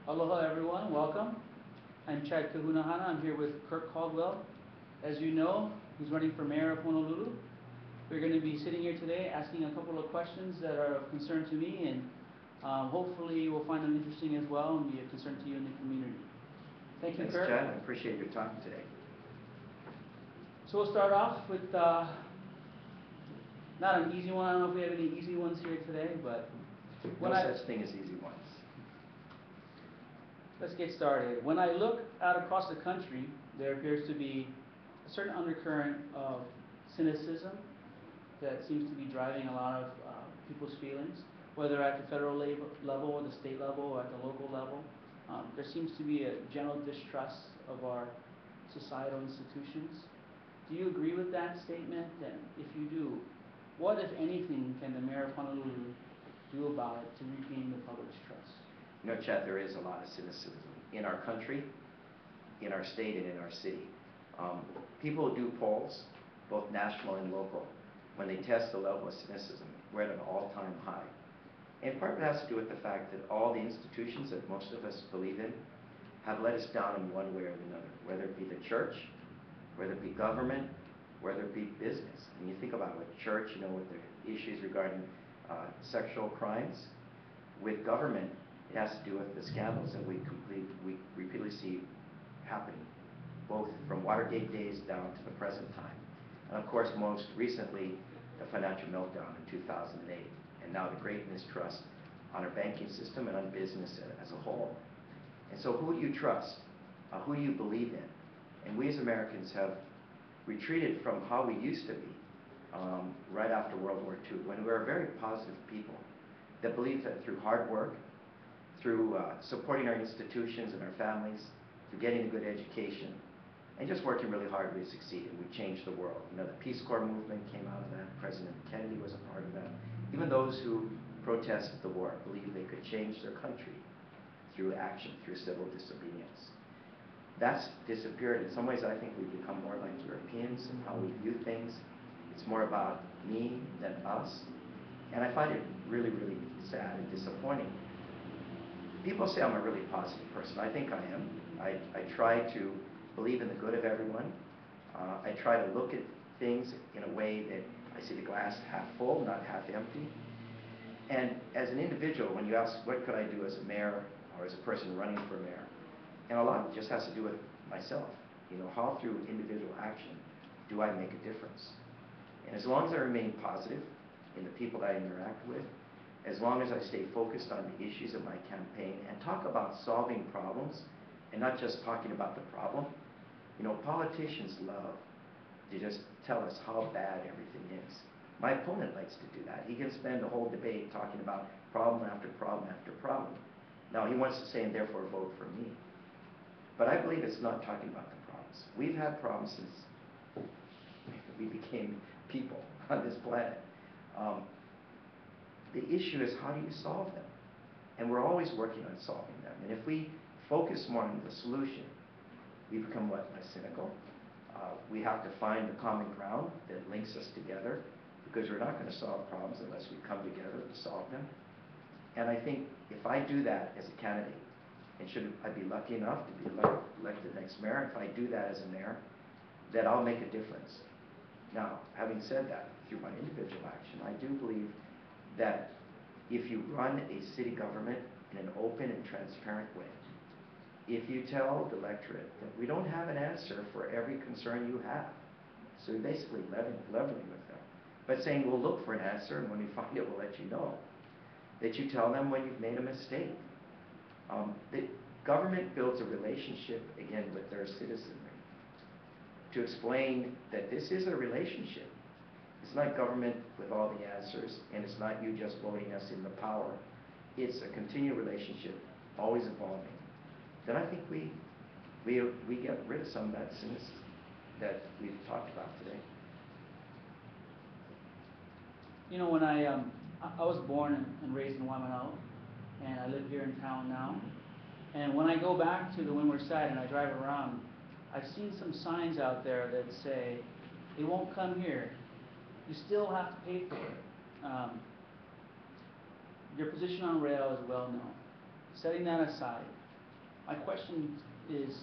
Aloha everyone, welcome. I'm Chad Kahunahana. I'm here with Kirk Caldwell. As you know, he's running for mayor of Honolulu. We're going to be sitting here today asking a couple of questions that are of concern to me, and hopefully we'll find them interesting as well and be of concern to you and the community. Thank you, Thanks, Kirk. Chad. I appreciate your time today. So we'll start off with not an easy one. I don't know if we have any easy ones here today, but No such thing as easy ones. let's get started. When I look out across the country, there appears to be a certain undercurrent of cynicism that seems to be driving a lot of people's feelings, whether at the federal level or the state level or at the local level. There seems to be a general distrust of our societal institutions. Do you agree with that statement? And if you do, what, if anything, can the mayor of Honolulu do about it to regain the public's trust? You know, Chad, there is a lot of cynicism in our country, in our state, and in our city. People do polls, both national and local. When they test the level of cynicism, we're at an all-time high. And part of it has to do with the fact that all the institutions that most of us believe in have let us down in one way or another, whether it be the church, whether it be government, whether it be business. And you think about it with church, you know, with the issues regarding sexual crimes. With government, it has to do with the scandals that we repeatedly see happening, both from Watergate days down to the present time. And of course, most recently, the financial meltdown in 2008, and now the great mistrust on our banking system and on business as a whole. And so who do you trust? Who do you believe in? And we as Americans have retreated from how we used to be right after World War II, when we were very positive people that believed that through hard work, through supporting our institutions and our families, through getting a good education, and just working really hard, we succeeded. We changed the world. You know, the Peace Corps movement came out of that. President Kennedy was a part of that. Even those who protested the war believed they could change their country through action, through civil disobedience. That's disappeared. In some ways, I think we've become more like Europeans in how we view things. It's more about me than us. And I find it really, really sad and disappointing. People say I'm a really positive person. I think I am. I try to believe in the good of everyone. I try to look at things in a way that I see the glass half full, not half empty. And as an individual, when you ask what could I do as a mayor or as a person running for mayor, and a lot of it just has to do with myself. You know, how through individual action do I make a difference? And as long as I remain positive in the people that I interact with, as long as I stay focused on the issues of my campaign and talk about solving problems and not just talking about the problem. You know, politicians love to just tell us how bad everything is. My opponent likes to do that. He can spend a whole debate talking about problem after problem after problem. Now, he wants to say, and therefore vote for me. But I believe it's not talking about the problems. We've had problems since we became people on this planet. The issue is, how do you solve them? And we're always working on solving them. And if we focus more on the solution, we become what? Less cynical. We have to find the common ground that links us together, because we're not going to solve problems unless we come together to solve them. And I think if I do that as a candidate, and should I be lucky enough to be elected next mayor, if I do that as a mayor, that I'll make a difference. Now, having said that, through my individual action, I do believe that if you run a city government in an open and transparent way, if you tell the electorate that we don't have an answer for every concern you have, so you're basically leveling with them, but saying we'll look for an answer, and when we find it, we'll let you know, that you tell them when you've made a mistake. The government builds a relationship, again, with their citizenry to explain that this is a relationship. It's not government with all the answers, and it's not you just voting us in the power. It's a continual relationship, always evolving. Then I think we get rid of some of that cynicism that we've talked about today. You know, when I was born and raised in Waimanalo, and I live here in town now. And when I go back to the Windward side and I drive around, I've seen some signs out there that say, it won't come here. You still have to pay for it. Your position on rail is well known. Setting that aside, My question is,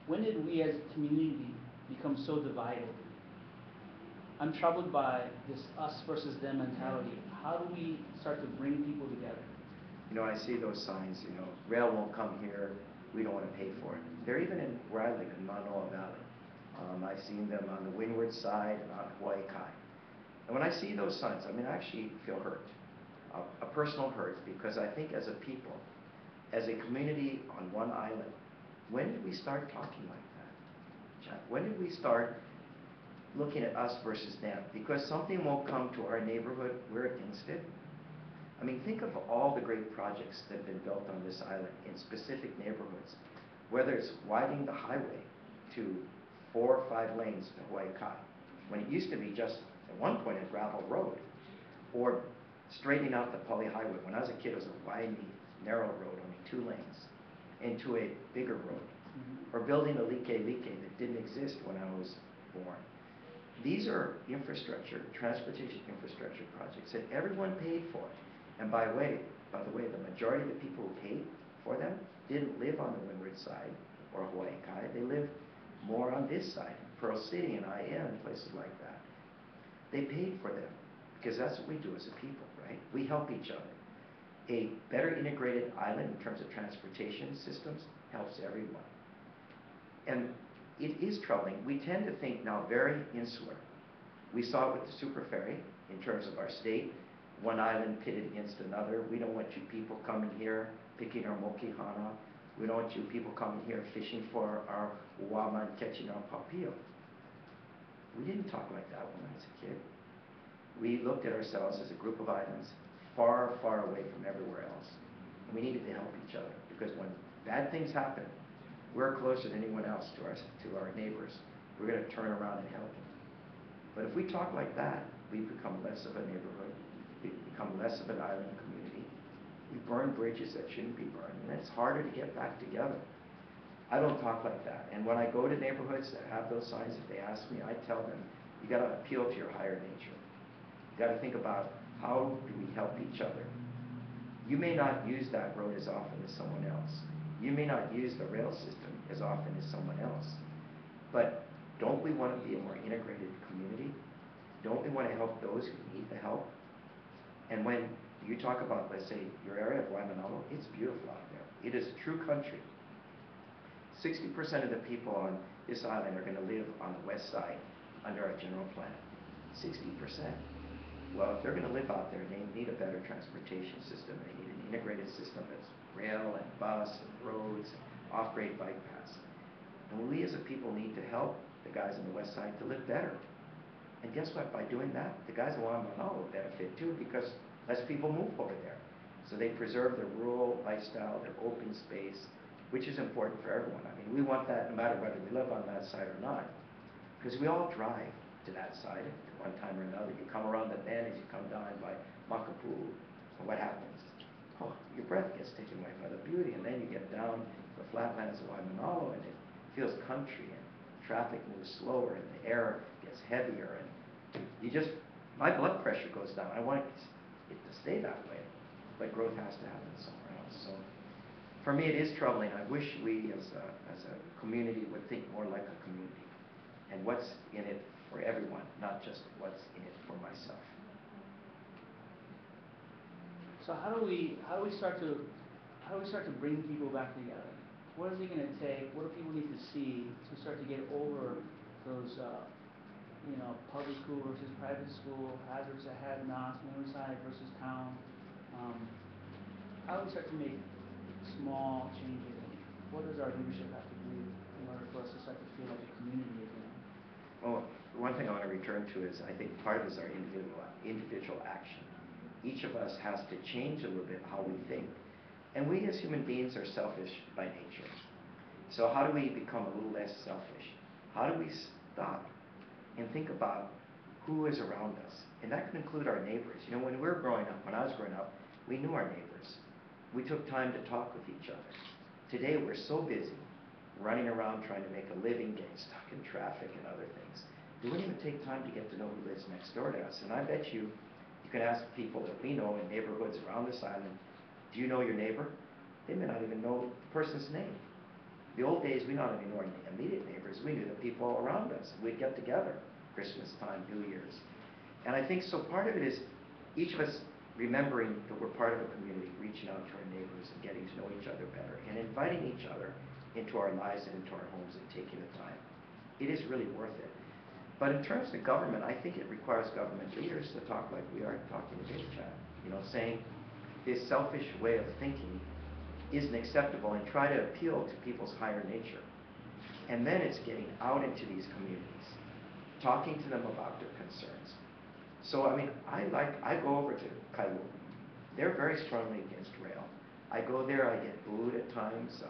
when did we as a community become so divided? I'm troubled by this us versus them mentality. How do we start to bring people together? You know, I see those signs, you know, rail won't come here, we don't want to pay for it. They're even in where I live, in Manoa Valley. I've seen them on the windward side and on Hawaii Kai. And when I see those signs, I mean, I actually feel hurt, a personal hurt, because I think as a people, as a community on one island, when did we start talking like that, Jack? When did we start looking at us versus them? Because something won't come to our neighborhood, we're against it. I mean, think of all the great projects that have been built on this island in specific neighborhoods, whether it's widening the highway to 4 or 5 lanes to Hawaii Kai, when it used to be just, at one point, a gravel road, or straightening out the Pali Highway. When I was a kid, it was a winding, narrow road, only 2 lanes, into a bigger road, or building a like that didn't exist when I was born. These are infrastructure, transportation infrastructure projects that everyone paid for. And by the way, the majority of the people who paid for them didn't live on the windward side or Hawaii Kai. They lived more on this side, Pearl City and IM and places like that. They paid for them because that's what we do as a people, right? We help each other. A better integrated island in terms of transportation systems helps everyone. And it is troubling. We tend to think now very insular. We saw it with the super ferry in terms of our state. One island pitted against another. We don't want you people coming here picking our mokihana. We don't want you people coming here fishing for our uama and catching our papio. We didn't talk like that when I was a kid. We looked at ourselves as a group of islands far, far away from everywhere else. And we needed to help each other, because when bad things happen, we're closer than anyone else to our neighbors. We're going to turn around and help them. But if we talk like that, we become less of a neighborhood. We become less of an island community. We burn bridges that shouldn't be burned, and it's harder to get back together. I don't talk like that. And when I go to neighborhoods that have those signs, if they ask me, I tell them, you got to appeal to your higher nature. You got to think about, how do we help each other? You may not use that road as often as someone else. You may not use the rail system as often as someone else. But don't we want to be a more integrated community? Don't we want to help those who need the help? And when you talk about, let's say, your area of Waimanalo, it's beautiful out there. It is true country. 60% of the people on this island are going to live on the west side under our general plan. 60%. Well, if they're going to live out there, they need a better transportation system. They need an integrated system that's rail and bus and roads and off-grade bike paths. And we as a people need to help the guys on the west side to live better. And guess what? By doing that, the guys in Waimanalo will benefit too, because less people move over there. So they preserve their rural lifestyle, their open space, which is important for everyone. I mean, we want that no matter whether we live on that side or not, because we all drive to that side at one time or another. You come around the bend as you come down by Makapu, and what happens? Oh, your breath gets taken away by the beauty, and then you get down the flatlands of Waimanalo, and it feels country, and traffic moves slower, and the air gets heavier, and you just, my blood pressure goes down. I want it to stay that way, but growth has to happen somewhere else. So for me, it is troubling. I wish we as a community would think more like a community, and what's in it for everyone, not just what's in it for myself. So how do we start to bring people back together? What is it going to take? What do people need to see to start to get over those public school versus private school, hazards that have nots, side versus town? How do we start to make small changes? What does our leadership have to do in order for us to start to feel like a community again? Well, one thing I want to return to is, I think part of it is our individual action. Each of us has to change a little bit how we think. And we as human beings are selfish by nature. So how do we become a little less selfish? How do we stop and think about who is around us? And that can include our neighbors. You know, when we were growing up, when I was growing up, we knew our neighbors. We took time to talk with each other. Today we're so busy running around trying to make a living, getting stuck in traffic and other things. We wouldn't even take time to get to know who lives next door to us. And I bet you can ask people that we know in neighborhoods around this island, do you know your neighbor? They may not even know the person's name. The old days, we not only knew our immediate neighbors, we knew the people all around us. We'd get together, Christmas time, New Year's. And I think so part of it is each of us remembering that we're part of a community, reaching out to our neighbors and getting to know each other better, and inviting each other into our lives and into our homes and taking the time. It is really worth it. But in terms of government, I think it requires government leaders to talk like we are talking today, Chad. You know, saying this selfish way of thinking isn't acceptable, and try to appeal to people's higher nature. And then it's getting out into these communities, talking to them about their concerns. So, I mean, I go over to Caldwell. They're very strongly against rail. I go there, I get booed at times,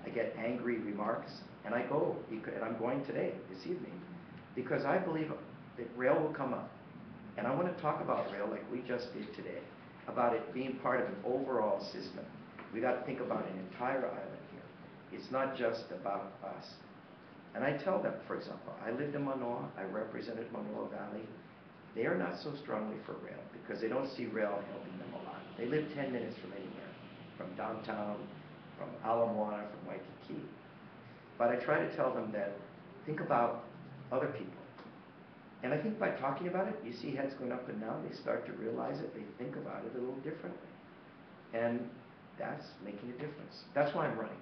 I get angry remarks, and I go, and I'm going today, this evening, because I believe that rail will come up. And I want to talk about rail like we just did today, about it being part of an overall system. We got to think about an entire island here. It's not just about us. And I tell them, for example, I lived in Manoa, I represented Manoa Valley. They are not so strongly for rail because they don't see rail helping them a lot. They live 10 minutes from anywhere, from downtown, from Ala Moana, from Waikiki. But I try to tell them that think about other people. And I think by talking about it, you see heads going up and down, they start to realize it, they think about it a little differently. And that's making a difference. That's why I'm running.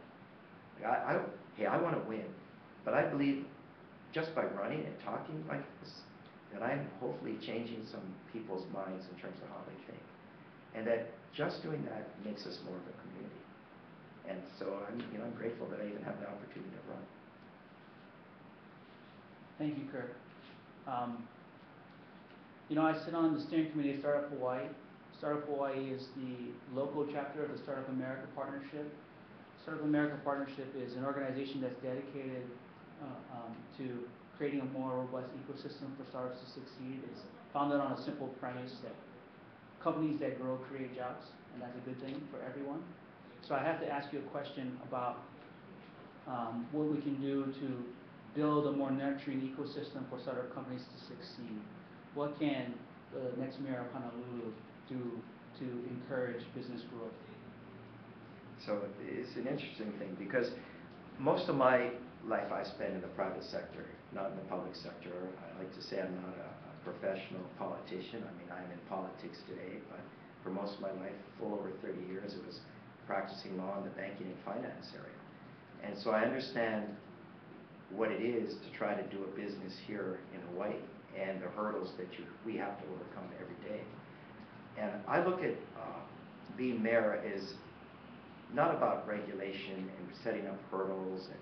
Hey, I want to win. But I believe just by running and talking like this, that I'm hopefully changing some people's minds in terms of how they think. And that just doing that makes us more of a community. And so I'm grateful that I even have the opportunity to run. Thank you, Kirk. I sit on the steering committee of Startup Hawaii. Startup Hawaii is the local chapter of the Startup America Partnership. Startup America Partnership is an organization that's dedicated to creating a more robust ecosystem for startups to succeed. It's founded on a simple premise that companies that grow create jobs, and that's a good thing for everyone. So I have to ask you a question about what we can do to build a more nurturing ecosystem for startup companies to succeed. What can the next mayor of Honolulu do to encourage business growth? So it's an interesting thing because most of my life I spent in the private sector, not in the public sector. I like to say I'm not a professional politician. I mean, I'm in politics today, but for most of my life, full over 30 years, it was practicing law in the banking and finance area. And so I understand what it is to try to do a business here in Hawaii and the hurdles that we have to overcome every day. And I look at being mayor as not about regulation and setting up hurdles and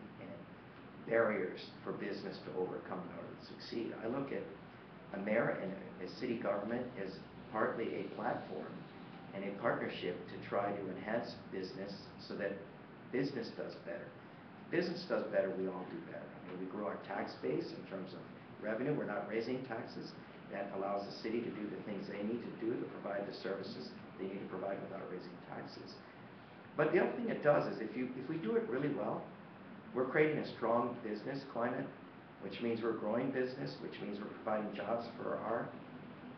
barriers for business to overcome in order to succeed. I look at a mayor and a city government as partly a platform and a partnership to try to enhance business so that business does better. Business does better, we all do better. I mean, we grow our tax base in terms of revenue. We're not raising taxes. That allows the city to do the things they need to do to provide the services they need to provide without raising taxes. But the other thing it does is if we do it really well, we're creating a strong business climate, which means we're growing business, which means we're providing jobs for our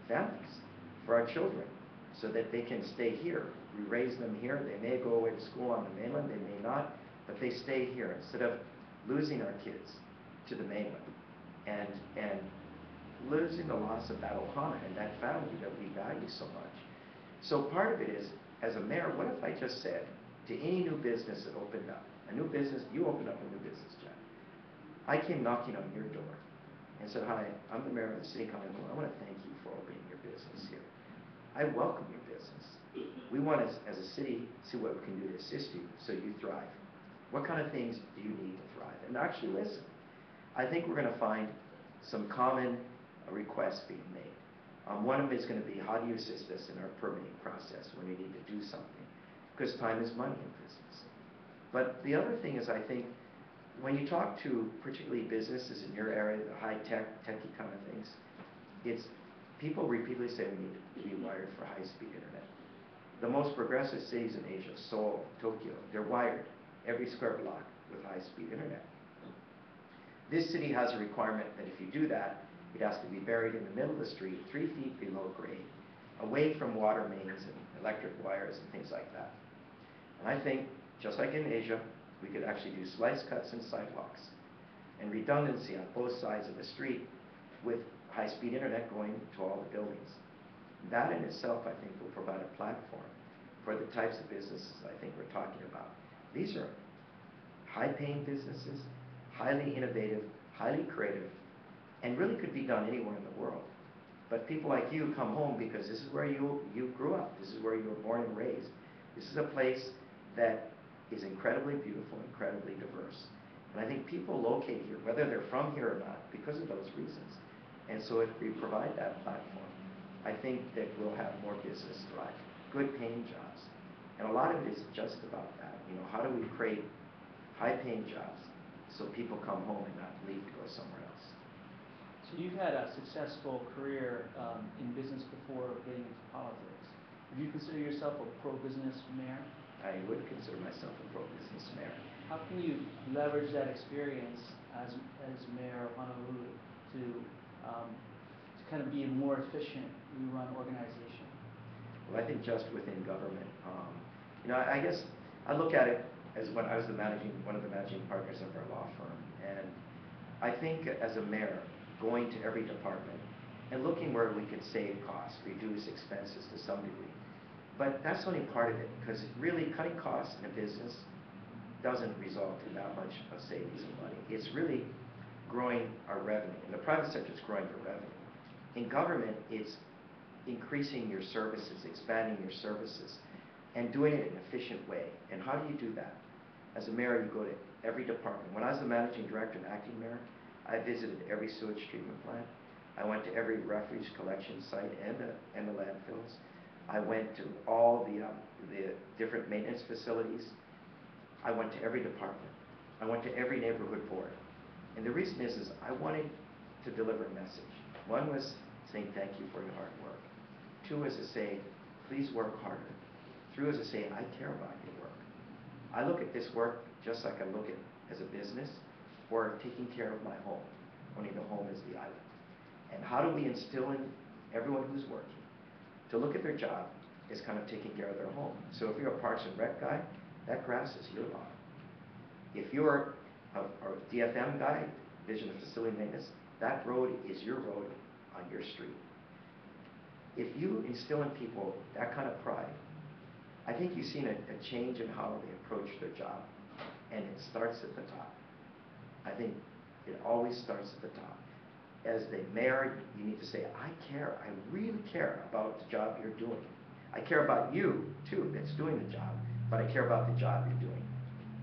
families, for our children, so that they can stay here. We raise them here. They may go away to school on the mainland, they may not, but they stay here instead of losing our kids to the mainland and losing the loss of that ohana and that family that we value so much. So part of it is, as a mayor, what if I just said to any new business that opened up, a new business, you opened up a new business, Jack. I came knocking on your door and said, hi, I'm the mayor of the city of Honolulu. I want to thank you for opening your business here. I welcome your business. We want to, as a city, see what we can do to assist you so you thrive. What kind of things do you need to thrive? And actually listen. I think we're going to find some common requests being made. One of them is going to be, how do you assist us in our permitting process when we need to do something? Because time is money in business. But the other thing is, I think, when you talk to particularly businesses in your area, the high-tech, techie kind of things, it's people repeatedly say we need to be wired for high-speed internet. The most progressive cities in Asia, Seoul, Tokyo, they're wired every square block with high-speed internet. This city has a requirement that if you do that, it has to be buried in the middle of the street, 3 feet below grade, away from water mains and electric wires and things like that. And I think, just like in Asia, We could actually do slice cuts and sidewalks and redundancy on both sides of the street with high-speed internet going to all the buildings. That in itself, I think, will provide a platform for the types of businesses I think we're talking about. These are high-paying businesses, highly innovative, highly creative, and really could be done anywhere in the world. But people like you come home because this is where you grew up. This is where you were born and raised. This is a place that is incredibly beautiful, incredibly diverse. And I think people locate here, whether they're from here or not, because of those reasons. And so if we provide that platform, I think that we'll have more business thrive, good paying jobs. And a lot of it is just about that. You know, how do we create high paying jobs so people come home and not leave to go somewhere else? So you've had a successful career in business before getting into politics. Would you consider yourself a pro-business mayor? I would consider myself a pro-business mayor. How can you leverage that experience as mayor of Honolulu to kind of be a more efficient run organization? Well, I think just within government, you know, I guess I look at it as when I was one of the managing partners of our law firm, and I think as a mayor, going to every department and looking where we could save costs, reduce expenses to some degree. But that's only part of it, because really cutting costs in a business doesn't result in that much of savings of money. It's really growing our revenue. In the private sector, it's growing the revenue. In government, it's increasing your services, expanding your services, and doing it in an efficient way. And how do you do that? As a mayor, you go to every department. When I was the managing director and acting mayor, I visited every sewage treatment plant. I went to every refuge collection site and the landfills. I went to all the different maintenance facilities. I went to every department. I went to every neighborhood board. And the reason is I wanted to deliver a message. One was saying thank you for your hard work. Two is to say, please work harder. Three is to say, I care about your work. I look at this work just like I look at as a business or taking care of my home. Only the home is the island. And how do we instill in everyone who's working to look at their job as kind of taking care of their home? So if you're a Parks and Rec guy, that grass is your lawn. If you're a DFM guy, Division of Facility Maintenance, that road is your road on your street. If you instill in people that kind of pride, I think you've seen a change in how they approach their job, and it starts at the top. I think it always starts at the top. As the mayor, you need to say, I care, I really care about the job you're doing. I care about you, too, that's doing the job, but I care about the job you're doing.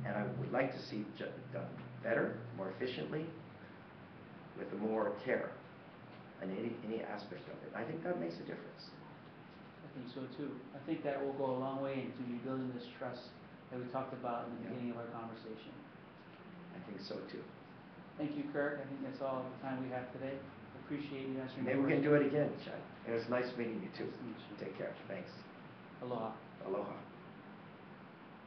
And I would like to see it done better, more efficiently, with more care in any aspect of it. I think that makes a difference. I think so too. I think that will go a long way into rebuilding this trust that we talked about in the beginning of our conversation. I think so too. Thank you, Kirk. I think that's all the time we have today. Appreciate you answering. Maybe we can do it again, Chad. It was nice meeting you too. Nice to meet you. Take care. Thanks. Aloha. Aloha.